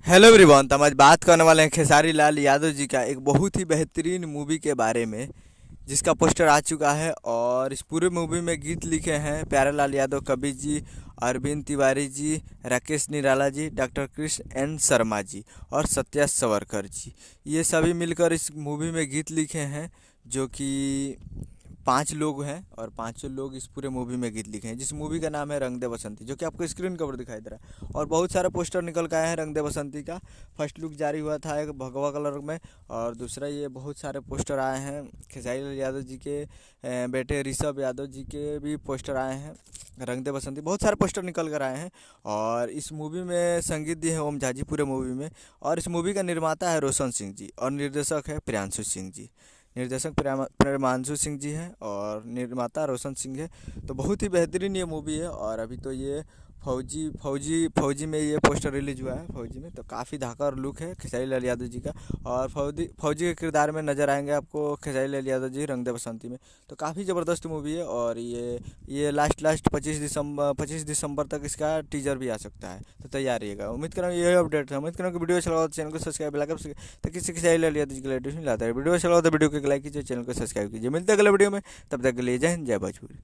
Hello everyone. तो हम आज बात करने वाले हैं खेसारी लाल यादव जी का एक बहुत ही बेहतरीन मूवी के बारे में, जिसका पोस्टर आ चुका है। और इस पूरे मूवी में गीत लिखे हैं प्यारेलाल यादव कवि जी, अरविंद तिवारी जी, राकेश निराला जी, डॉक्टर कृष्ण एन शर्मा जी और सत्या सवरकर जी। ये सभी मिलकर इस मूवी में गीत लिखे हैं, जो कि 5 लोग हैं और पांचों लोग इस पूरे मूवी में गीत लिखे हैं, जिस मूवी का नाम है रंग दे बसंती, जो कि आपको स्क्रीन कवर दिखाई दे रहा है। और बहुत सारे पोस्टर निकल के आए हैं रंग दे बसंती का। फर्स्ट लुक जारी हुआ था एक भगवा कलर में, और दूसरा ये बहुत सारे पोस्टर आए हैं खेसारी लाल यादव जी के बेटे ऋषभ यादव जी के भी पोस्टर आए हैं। रंग दे बसंती बहुत सारे पोस्टर निकल कर आए हैं। और इस मूवी में संगीत दिए हैं ओम झा जी पूरे मूवी में। और इस मूवी का निर्माता है रोशन सिंह जी और निर्देशक है प्रियांशु सिंह जी। निर्देशक प्रेमांशु सिंह जी हैं और निर्माता रोशन सिंह है। तो बहुत ही बेहतरीन ये मूवी है। और अभी तो ये फौजी में ये पोस्टर रिलीज हुआ है। फौजी में तो काफ़ी धाकड़ लुक है खेसारी लाल यादव जी का। और फौजी के किरदार में नज़र आएंगे आपको खेसारी लाल यादव जी रंग दे बसंती में। तो काफ़ी ज़बरदस्त मूवी है। और ये लास्ट 25 दिसंबर तक इसका टीजर भी आ सकता है। तो तैयार रहिएगा। उम्मीद करूँ ये अपडेट है। उम्मीद करूँ कि वीडियो अच्छा लगा तो चैनल को सब्सक्राइब लाइक तो किसी खेसारी लाल यादव जी के लेटेस्ट नहीं लाता है। वीडियो अच्छा लगा तो वीडियो को लाइक कीजिए, चैनल को सब्सक्राइब कीजिए। मिलते हैं अगले वीडियो में, तब तक के लिए जय हिंद जय भोजपुरी।